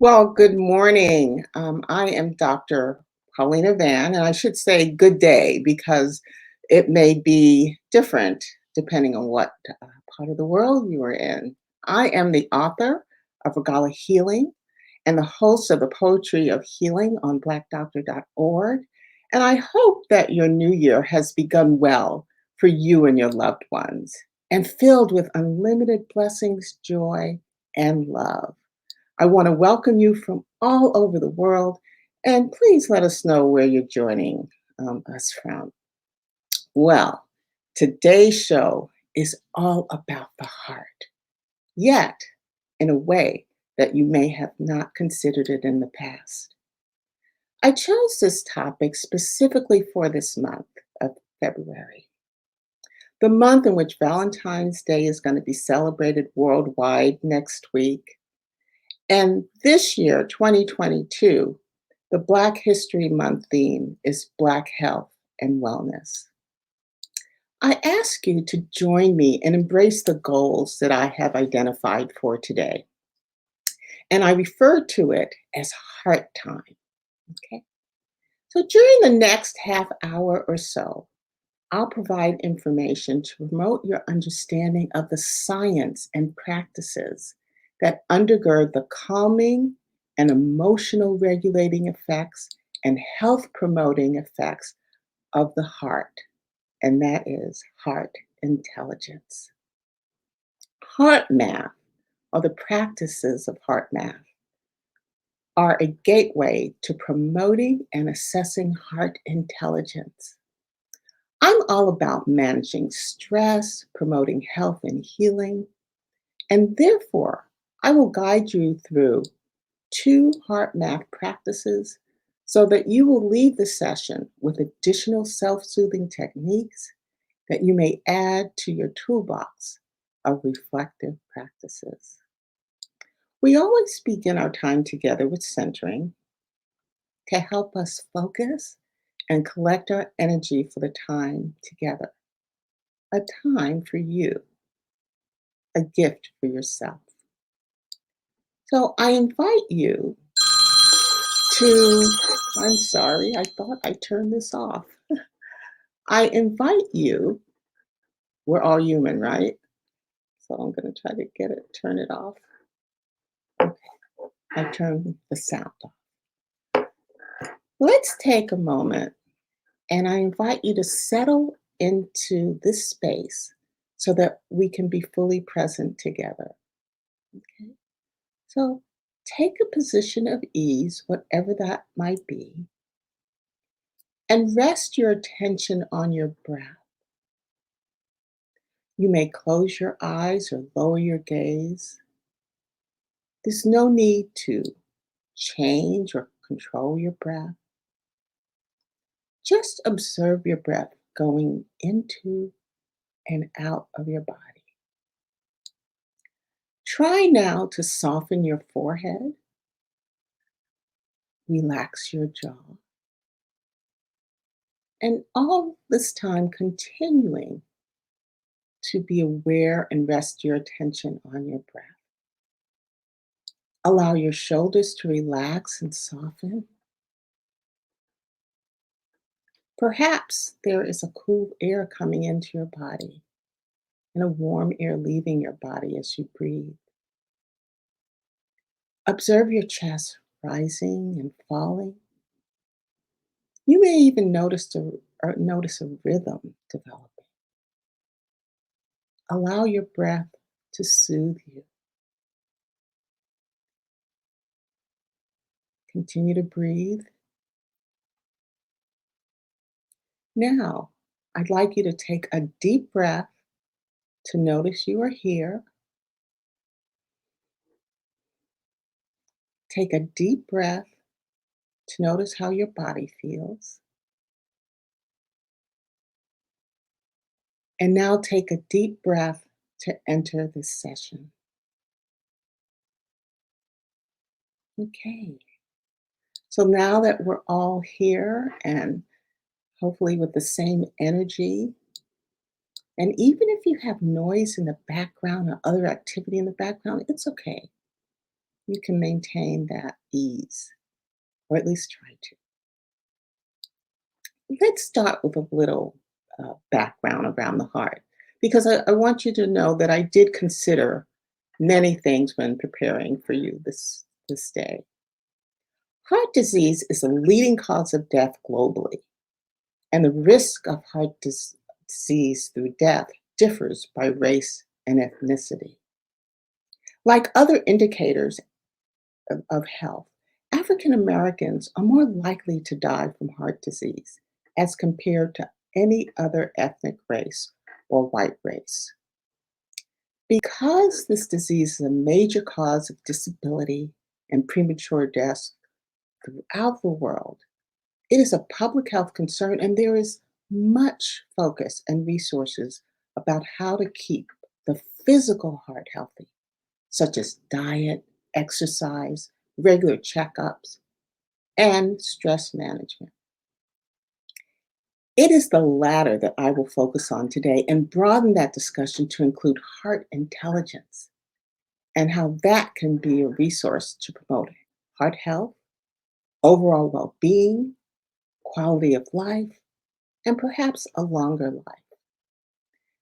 Well, good morning. I am Dr. Paulina Van, and I should say good day because it may be different depending on what part of the world you are in. I am the author of Regala Healing and the host of the Poetry of Healing on blackdoctor.org. And I hope that your new year has begun well for you and your loved ones and filled with unlimited blessings, joy, and love. I want to welcome you from all over the world, and please let us know where you're joining us from. Well, today's show is all about the heart, yet in a way that you may have not considered it in the past. I chose this topic specifically for this month of February, the month in which Valentine's Day is going to be celebrated worldwide next week. And this year, 2022, the Black History Month theme is Black Health and Wellness. I ask you to join me and embrace the goals that I have identified for today. And I refer to it as heart time. Okay. So during the next half hour or so, I'll provide information to promote your understanding of the science and practices that undergird the calming and emotional regulating effects and health promoting effects of the heart, and that is heart intelligence. Heart math, or the practices of heart math, are a gateway to promoting and assessing heart intelligence. I'm all about managing stress, promoting health and healing, and therefore, I will guide you through two heart math practices so that you will leave the session with additional self soothing techniques that you may add to your toolbox of reflective practices. We always begin our time together with centering to help us focus and collect our energy for the time together, a time for you, a gift for yourself. So I invite you to, I'm sorry, I thought I turned this off. I invite you, we're all human, right? So I'm going to try to turn it off. Okay, I turned the sound off. Let's take a moment and I invite you to settle into this space so that we can be fully present together. Okay. So take a position of ease, whatever that might be, and rest your attention on your breath. You may close your eyes or lower your gaze. There's no need to change or control your breath. Just observe your breath going into and out of your body. Try now to soften your forehead, relax your jaw, and all this time continuing to be aware and rest your attention on your breath. Allow your shoulders to relax and soften. Perhaps there is a cool air coming into your body and a warm air leaving your body as you breathe. Observe your chest rising and falling. You may even notice a rhythm developing. Allow your breath to soothe you. Continue to breathe. Now, I'd like you to take a deep breath to notice you are here. Take a deep breath to notice how your body feels. And now take a deep breath to enter this session. Okay. So now that we're all here and hopefully with the same energy, and even if you have noise in the background or other activity in the background, it's okay. you can maintain that ease, or at least try to. Let's start with a little background around the heart, because I want you to know that I did consider many things when preparing for you this day. Heart disease is the leading cause of death globally, and the risk of disease through death differs by race and ethnicity. Like other indicators of health, African Americans are more likely to die from heart disease as compared to any other ethnic race or white race. Because this disease is a major cause of disability and premature deaths throughout the world, it is a public health concern, and there is much focus and resources about how to keep the physical heart healthy, such as diet, exercise, regular checkups, and stress management. It is the latter that I will focus on today and broaden that discussion to include heart intelligence and how that can be a resource to promote heart health, overall well being, quality of life, and perhaps a longer life.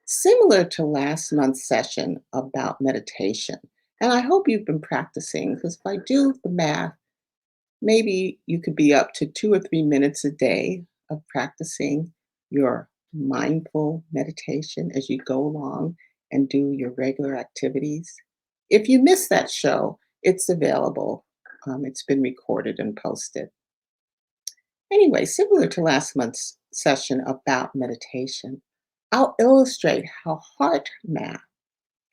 Similar to last month's session about meditation, and I hope you've been practicing because if I do the math, maybe you could be up to 2 or 3 minutes a day of practicing your mindful meditation as you go along and do your regular activities. If you missed that show, it's available. It's been recorded and posted. Anyway, similar to last month's session about meditation, I'll illustrate how heart math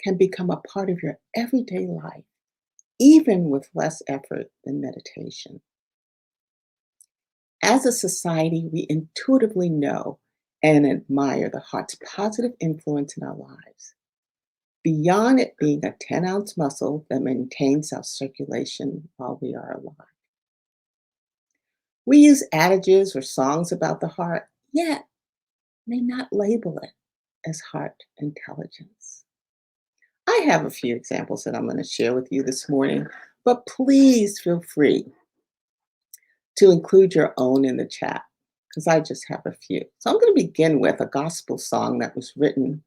can become a part of your everyday life, even with less effort than meditation. As a society, we intuitively know and admire the heart's positive influence in our lives. Beyond it being a 10-ounce muscle that maintains our circulation while we are alive. We use adages or songs about the heart, yet may not label it as heart intelligence. I have a few examples that I'm going to share with you this morning, but please feel free to include your own in the chat because I just have a few. So I'm going to begin with a gospel song that was written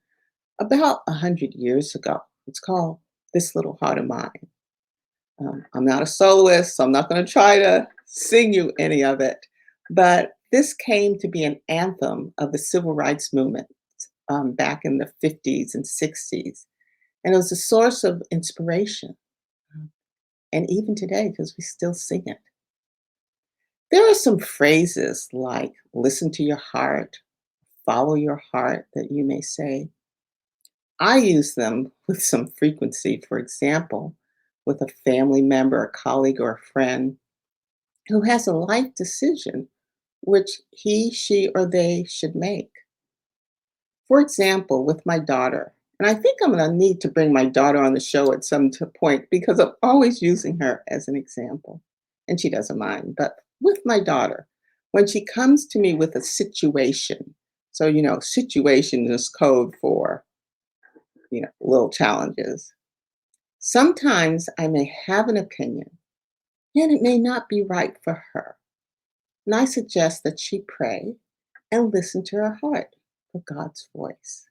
about 100 years ago. It's called This Little Heart of Mine. I'm not a soloist, so I'm not going to try to sing you any of it, but this came to be an anthem of the civil rights movement back in the 50s and 60s. And it was a source of inspiration, and even today, because we still sing it. There are some phrases like listen to your heart, follow your heart that you may say. I use them with some frequency, for example, with a family member, a colleague, or a friend who has a life decision which he, she, or they should make. For example, with my daughter, and I think I'm going to need to bring my daughter on the show at some point because I'm always using her as an example, and she doesn't mind. But with my daughter, when she comes to me with a situation, so situation is code for little challenges. Sometimes I may have an opinion, and it may not be right for her. And I suggest that she pray and listen to her heart for God's voice.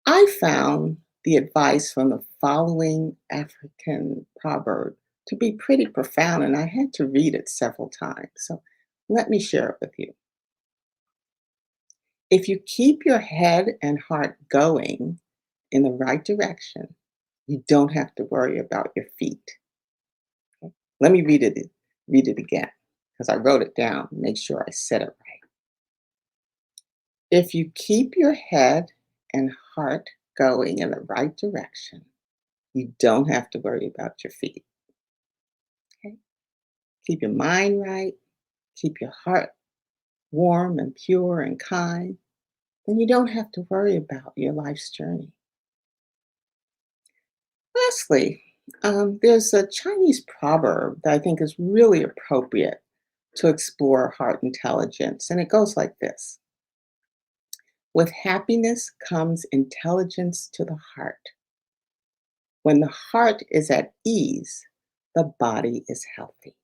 I found the advice from the following African proverb to be pretty profound, and I had to read it several times. So let me share it with you. If you keep your head and heart going in the right direction, you don't have to worry about your feet. Okay? Let me read it again because I wrote it down. Make sure I said it right. If you keep your head and heart going in the right direction, you don't have to worry about your feet. Okay? Keep your mind right, keep your heart warm and pure and kind, then you don't have to worry about your life's journey. Lastly, there's a Chinese proverb that I think is really appropriate to explore heart intelligence, and it goes like this. With happiness comes intelligence to the heart. When the heart is at ease, the body is healthy.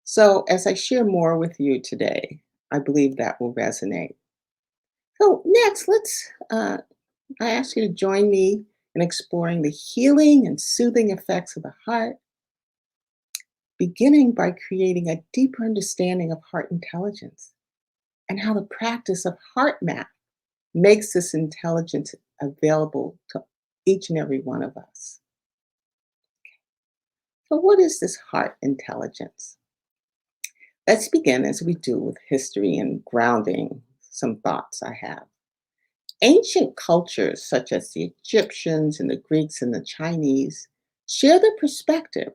So, as I share more with you today, I believe that will resonate. So, next, I ask you to join me in exploring the healing and soothing effects of the heart, beginning by creating a deeper understanding of heart intelligence and how the practice of HeartMath makes this intelligence available to each and every one of us. So, what is this heart intelligence? Let's begin as we do with history and grounding some thoughts I have. Ancient cultures such as the Egyptians and the Greeks and the Chinese share the perspective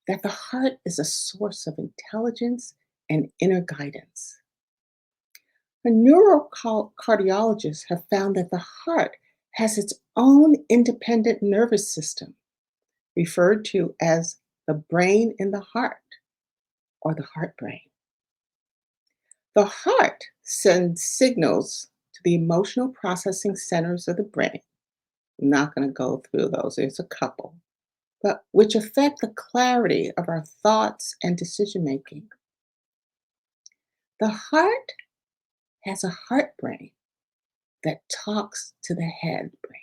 that the heart is a source of intelligence and inner guidance. The neurocardiologists have found that the heart has its own independent nervous system, referred to as the brain in the heart or the heart brain. The heart sends signals to the emotional processing centers of the brain. I'm not going to go through those, there's a couple, but which affect the clarity of our thoughts and decision making. The heart has a heart brain that talks to the head brain.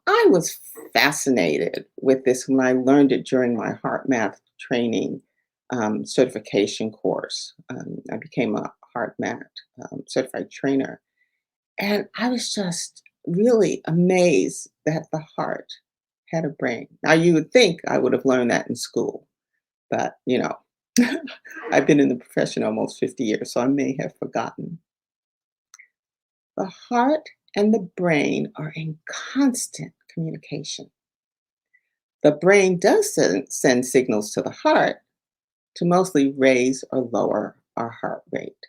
I was fascinated with this when I learned it during my heart math training certification course. I became a heart math certified trainer. And I was just really amazed that the heart had a brain. Now, you would think I would have learned that in school, but I've been in the profession almost 50 years, so I may have forgotten. The heart and the brain are in constant communication. The brain does send signals to the heart to mostly raise or lower our heart rate.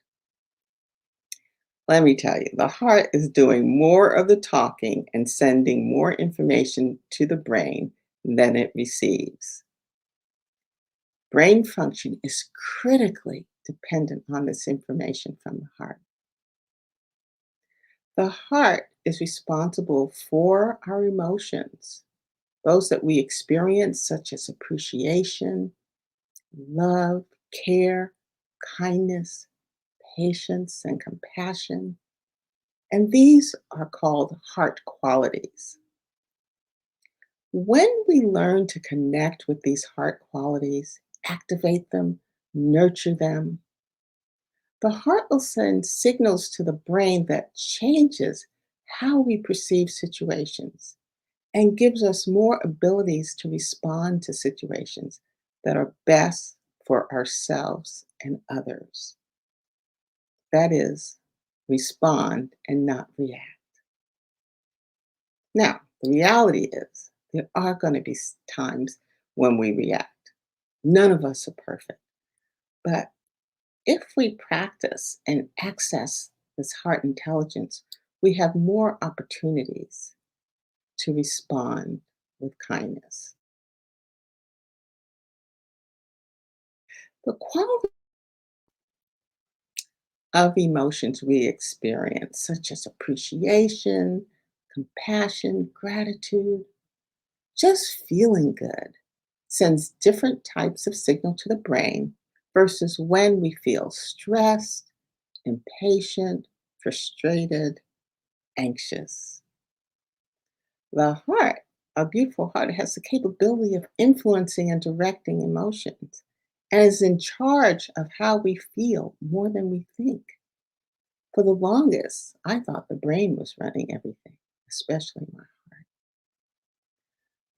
Let me tell you, the heart is doing more of the talking and sending more information to the brain than it receives. Brain function is critically dependent on this information from the heart. The heart is responsible for our emotions, those that we experience, such as appreciation, love, care, kindness, patience, and compassion. And these are called heart qualities. When we learn to connect with these heart qualities, activate them, nurture them, the heart will send signals to the brain that changes how we perceive situations and gives us more abilities to respond to situations that are best for ourselves and others. That is, respond and not react. Now, the reality is there are going to be times when we react. None of us are perfect. But if we practice and access this heart intelligence, we have more opportunities to respond with kindness. The quality of emotions we experience, such as appreciation, compassion, gratitude, just feeling good, sends different types of signal to the brain versus when we feel stressed, impatient, frustrated, anxious. The heart, a beautiful heart, has the capability of influencing and directing emotions and is in charge of how we feel more than we think. For the longest, I thought the brain was running everything, especially my heart.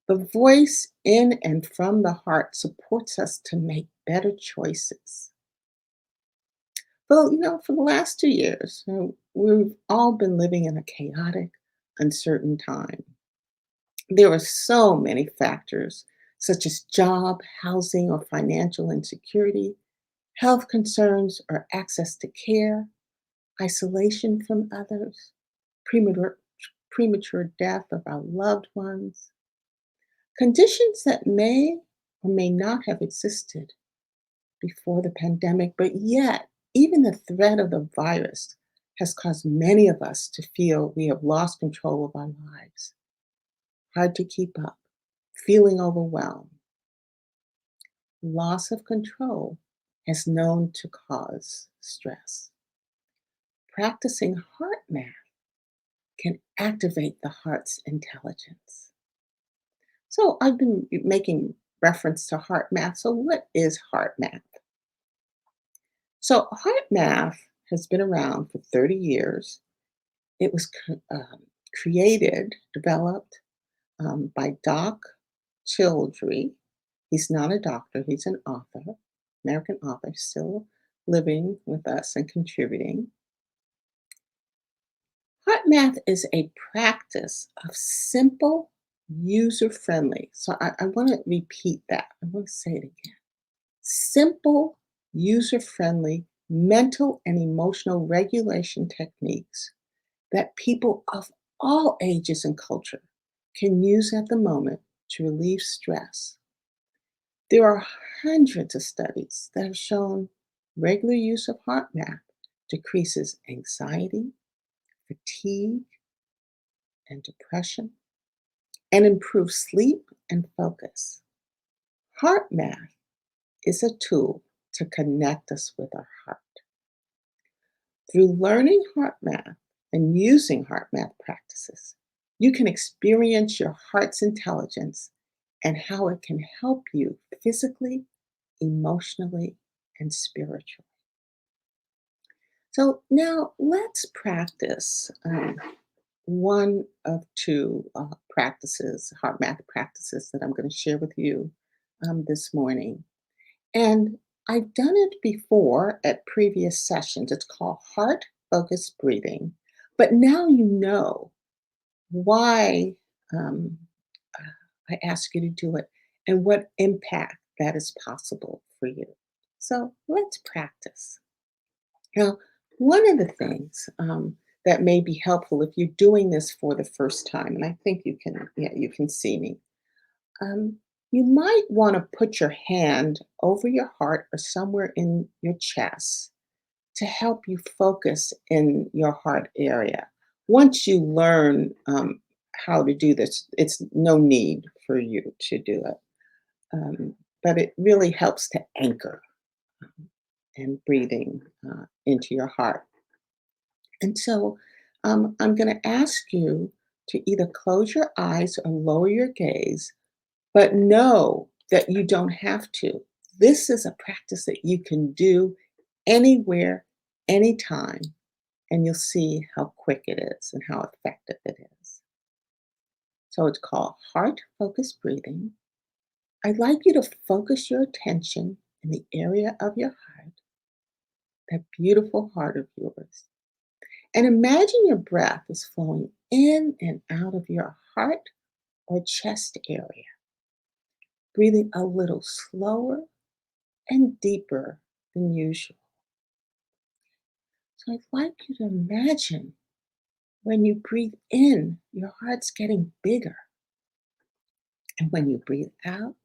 The voice in and from the heart supports us to make better choices. Well, for the last 2 years, we've all been living in a chaotic, uncertain time. There are so many factors, such as job, housing, or financial insecurity, health concerns or access to care, isolation from others, premature, premature death of our loved ones, conditions that may or may not have existed before the pandemic, but yet, even the threat of the virus has caused many of us to feel we have lost control of our lives. Hard to keep up, feeling overwhelmed, loss of control is known to cause stress. Practicing heart math can activate the heart's intelligence. So I've been making reference to heart math. So what is heart math? So heart math has been around for 30 years. It was created, developed by Doc Childry. He's not a doctor, he's an author, American author, still living with us and contributing. Heart math is a practice of simple, user friendly. So I want to repeat that. I want to say it again. Simple, user friendly mental and emotional regulation techniques that people of all ages and culture can use at the moment to relieve stress. There are hundreds of studies that have shown regular use of heart math decreases anxiety, fatigue, and depression, and improves sleep and focus. Heart math is a tool to connect us with our heart. Through learning heart math and using heart math practices, you can experience your heart's intelligence and how it can help you physically, emotionally, and spiritually. So now let's practice one of two practices, heart math practices that I'm going to share with you this morning. And I've done it before at previous sessions. It's called heart focused breathing. But now you know why um, I ask you to do it and what impact that is possible for you. So let's practice. Now, one of the things that may be helpful if you're doing this for the first time, and I think you can, yeah, you can see me. Um, you might want to put your hand over your heart or somewhere in your chest to help you focus in your heart area. Once you learn how to do this, it's no need for you to do it. But it really helps to anchor and breathing into your heart. And so I'm going to ask you to either close your eyes or lower your gaze, but know that you don't have to. This is a practice that you can do anywhere, anytime, and you'll see how quick it is and how effective it is. So it's called heart focused breathing. I'd like you to focus your attention in the area of your heart, that beautiful heart of yours. And imagine your breath is flowing in and out of your heart or chest area, breathing a little slower and deeper than usual. So I'd like you to imagine when you breathe in, your heart's getting bigger. And when you breathe out,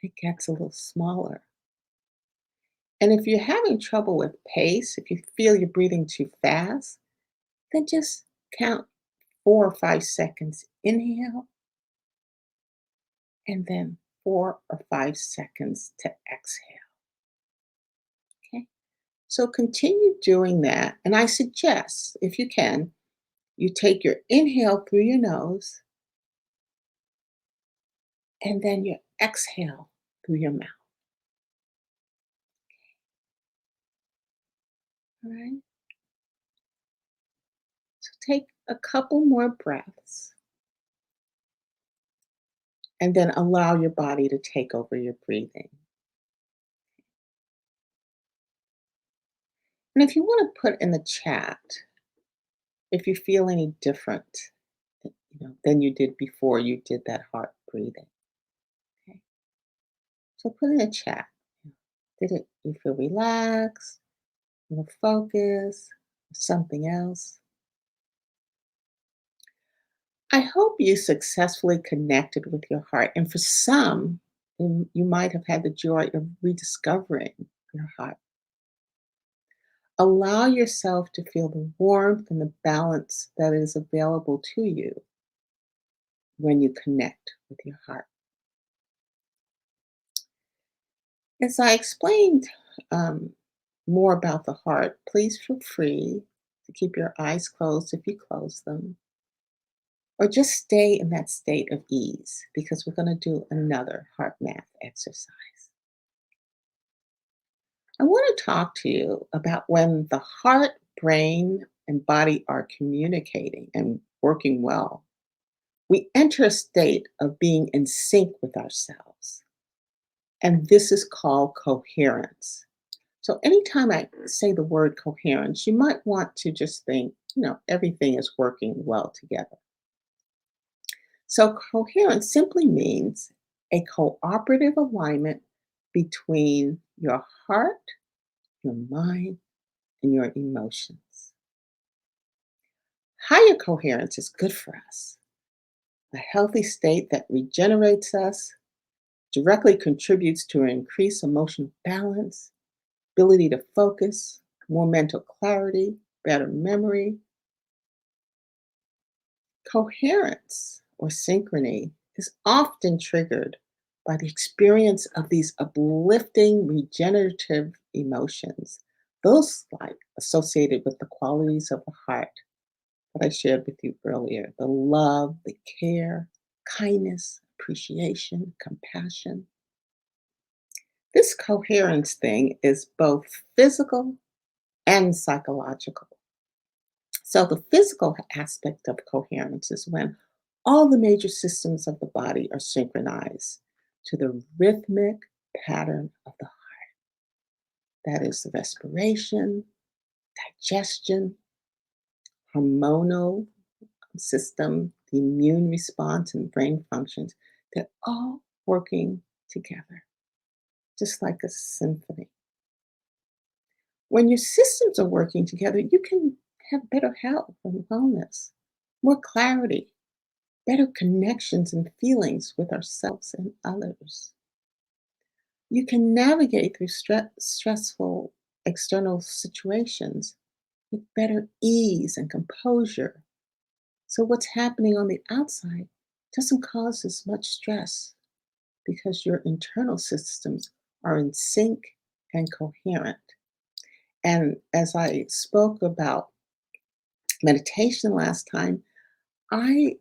it gets a little smaller. And if you're having trouble with pace, if you feel you're breathing too fast, then just count 4 or 5 seconds. Inhale, and then 4 or 5 seconds to exhale. Okay. So continue doing that. And I suggest, if you can, you take your inhale through your nose and then you exhale through your mouth. All right. So take a couple more breaths and then allow your body to take over your breathing. And if you want to put in the chat, if you feel any different, than you did before you did that heart breathing. Okay. So put in the chat. Did it you feel relaxed, more focus, something else? I hope you successfully connected with your heart. And for some, you might have had the joy of rediscovering your heart. Allow yourself to feel the warmth and the balance that is available to you when you connect with your heart. As I explained um, more about the heart, please feel free to keep your eyes closed if you close them, or just stay in that state of ease because we're going to do another heart math exercise. I want to talk to you about when the heart, brain, and body are communicating and working well. We enter a state of being in sync with ourselves, and this is called coherence. So, anytime I say the word coherence, you might want to just think, everything is working well together. So, coherence simply means a cooperative alignment between your heart, your mind, and your emotions. Higher coherence is good for us. A healthy state that regenerates us, directly contributes to increased emotional balance, ability to focus, more mental clarity, better memory. Coherence or synchrony is often triggered by the experience of these uplifting, regenerative emotions, those like associated with the qualities of the heart that I shared with you earlier: the love, the care, kindness, appreciation, compassion. This coherence thing is both physical and psychological. So, the physical aspect of coherence is when all the major systems of the body are synchronized to the rhythmic pattern of the heart. That is the respiration, digestion, hormonal system, the immune response, and brain functions. They're all working together, just like a symphony. When your systems are working together, you can have better health and wellness, more clarity, better connections and feelings with ourselves and others. You can navigate through stressful external situations with better ease and composure. So, what's happening on the outside doesn't cause as much stress because your internal systems are in sync and coherent. And as I spoke about meditation last time, I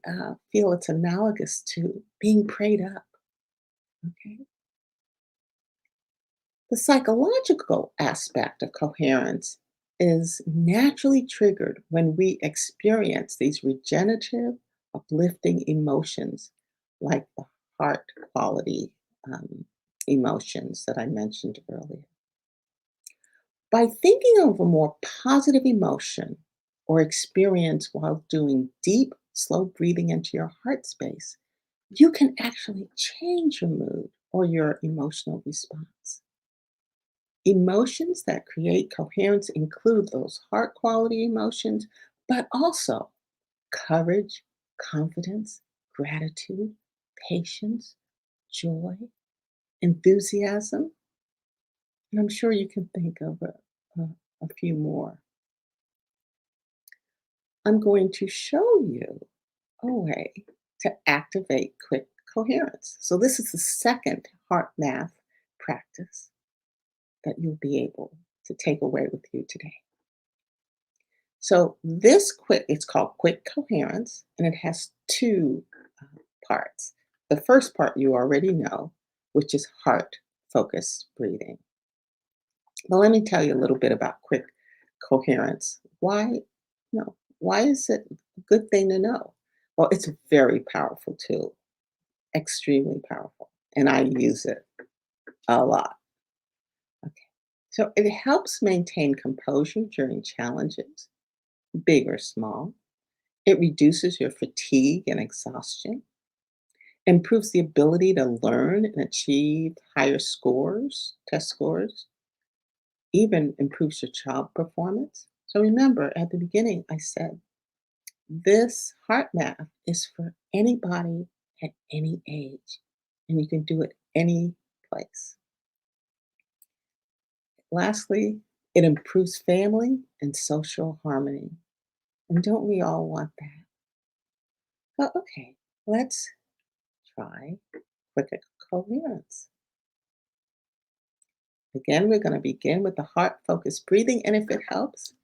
feel it's analogous to being prayed up. Okay. The psychological aspect of coherence is naturally triggered when we experience these regenerative, uplifting emotions like the heart quality emotions that I mentioned earlier. By thinking of a more positive emotion or experience while doing deep, slow breathing into your heart space, you can actually change your mood or your emotional response. Emotions that create coherence include those heart quality emotions, but also courage, confidence, gratitude, patience, joy, enthusiasm, and I'm sure you can think of a few more. I'm going to show you a way to activate quick coherence. So, this is the second heart math practice that you'll be able to take away with you today. So it's called quick coherence, and it has two parts. The first part you already know, which is heart focused breathing. Well, let me tell you a little bit about quick coherence. Why is it a good thing to know? Well, it's a very powerful tool, extremely powerful, and I use it a lot. Okay. So it helps maintain composure during challenges, big or small. It reduces your fatigue and exhaustion, improves the ability to learn and achieve higher scores, test scores, even improves your child performance. So remember, at the beginning, I said this heart math is for anybody at any age, and you can do it any place. Lastly, it improves family and social harmony. And don't we all want that? Well, okay, let's try quick coherence. Again, we're going to begin with the heart focused breathing. And if it helps,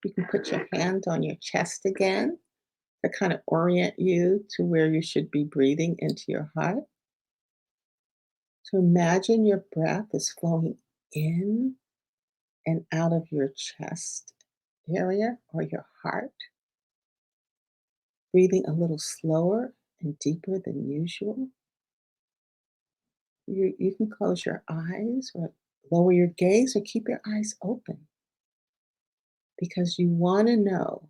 you can put your hand on your chest again to kind of orient you to where you should be breathing into your heart. So imagine your breath is flowing in and out of your chest area or your heart, breathing a little slower and deeper than usual. You can close your eyes or lower your gaze or keep your eyes open because you want to know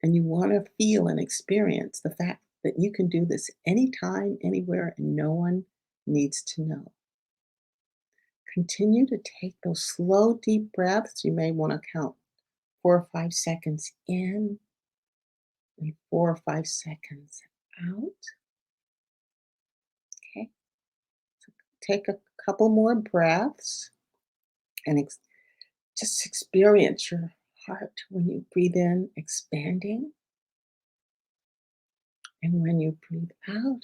and you want to feel and experience the fact that you can do this anytime, anywhere, and no one needs to know. Continue to take those slow, deep breaths. You may want to count 4 or 5 seconds in and 4 or 5 seconds out. Okay. So take a couple more breaths and just experience your heart when you breathe in, expanding, and when you breathe out,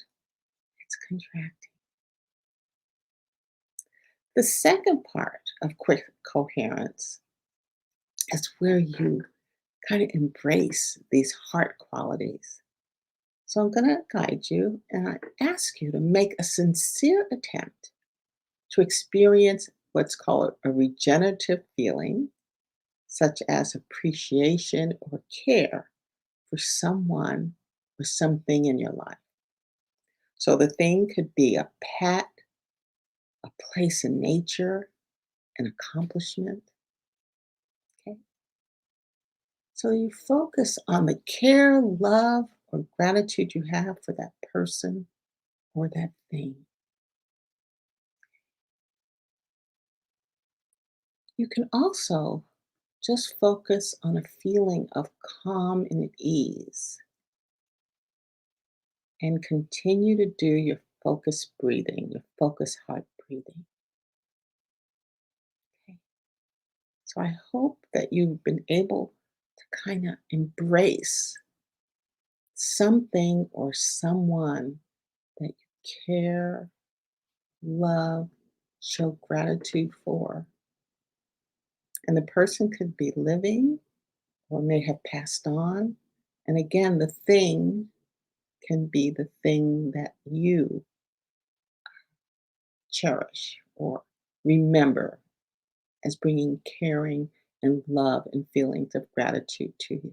it's contracting. The second part of quick coherence is where you kind of embrace these heart qualities. So I'm going to guide you and I ask you to make a sincere attempt to experience what's called a regenerative feeling, such as appreciation or care for someone or something in your life. So the thing could be a pet, a place in nature, an accomplishment. Okay. So you focus on the care, love, or gratitude you have for that person or that thing. You can also just focus on a feeling of calm and at ease and continue to do your focused breathing, your focused heart breathing. Okay. So I hope that you've been able to kind of embrace something or someone that you care, love, show gratitude for. And the person could be living or may have passed on. And again, the thing can be the thing that you cherish or remember as bringing caring and love and feelings of gratitude to you.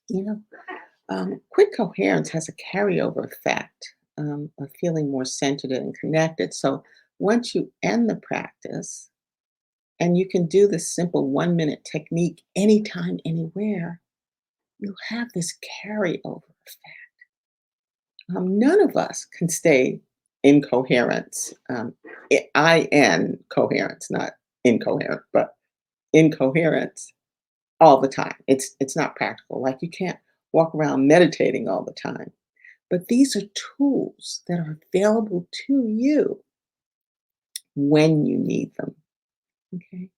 You know, quick coherence has a carryover effect of feeling more centered and connected. So once you end the practice, and you can do this simple 1 minute technique anytime, anywhere, you have this carryover effect. None of us can stay in coherence, I-N coherence, not incoherent, but incoherence all the time. It's not practical. Like you can't walk around meditating all the time. But these are tools that are available to you when you need them. Okay.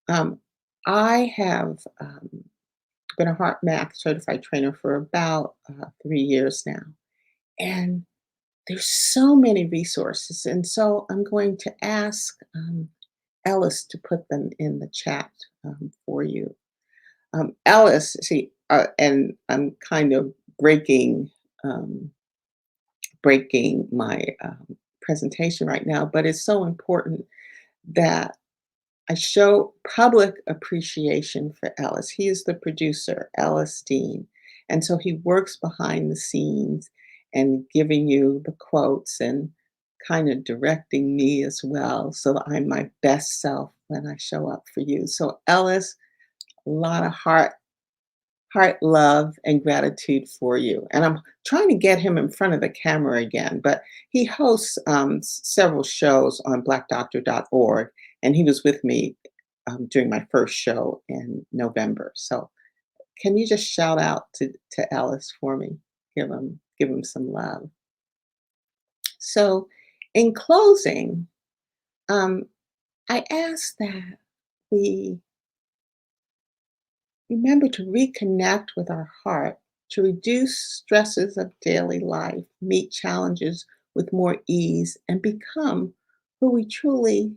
Um, I have been a HeartMath certified trainer for about 3 years now, and there's so many resources, and so I'm going to ask Ellis to put them in the chat for you. Ellis, see, and I'm kind of um, breaking my presentation right now, but it's so important that I show public appreciation for Ellis. He is the producer, Ellis Dean. And so he works behind the scenes and giving you the quotes and kind of directing me as well so that I'm my best self when I show up for you. So Ellis, a lot of heart love and gratitude for you. And I'm trying to get him in front of the camera again, but he hosts several shows on blackdoctor.org, and he was with me during my first show in November. So can you just shout out to Ellis for me? Give him some love. So in closing, um, I ask that we remember to reconnect with our heart, to reduce stresses of daily life, meet challenges with more ease, and become who we truly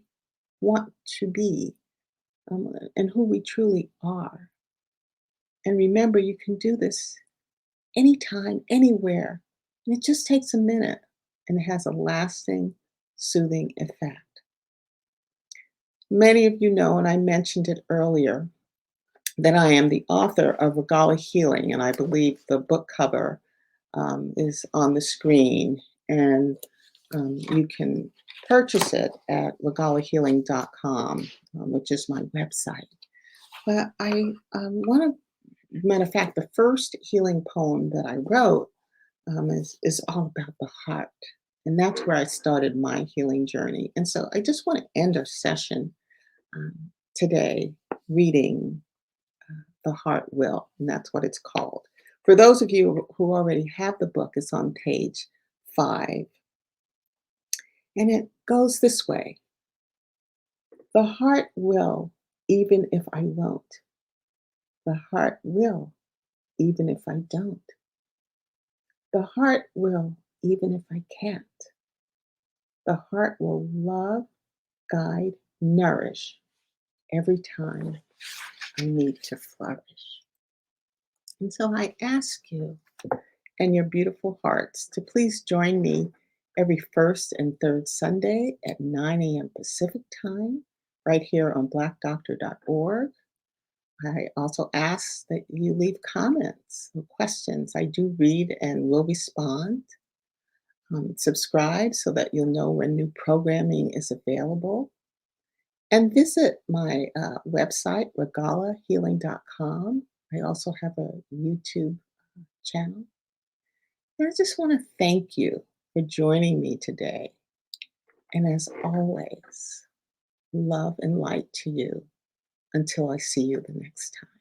want to be, and who we truly are. And remember, you can do this anytime, anywhere. And it just takes a minute and it has a lasting, soothing effect. Many of you know, and I mentioned it earlier, that I am the author of Regala Healing, and I believe the book cover is on the screen, and you can purchase it at regalahealing.com, which is my website. But I want to, matter of fact, the first healing poem that I wrote is all about the heart. And that's where I started my healing journey. And so I just want to end our session um, today reading The Heart Will, and that's what it's called. For those of you who already have the book, it's on page 5. And it goes this way: the heart will, even if I won't. The heart will, even if I don't. The heart will, even if I can't. The heart will love, guide, nourish every time I need to flourish. And so I ask you and your beautiful hearts to please join me every first and third Sunday at 9 a.m. Pacific time, right here on blackdoctor.org. I also ask that you leave comments or questions. I do read and will respond. Subscribe so that you'll know when new programming is available. And visit my website, regalahealing.com. I also have a YouTube channel. And I just want to thank you for joining me today. And as always, love and light to you until I see you the next time.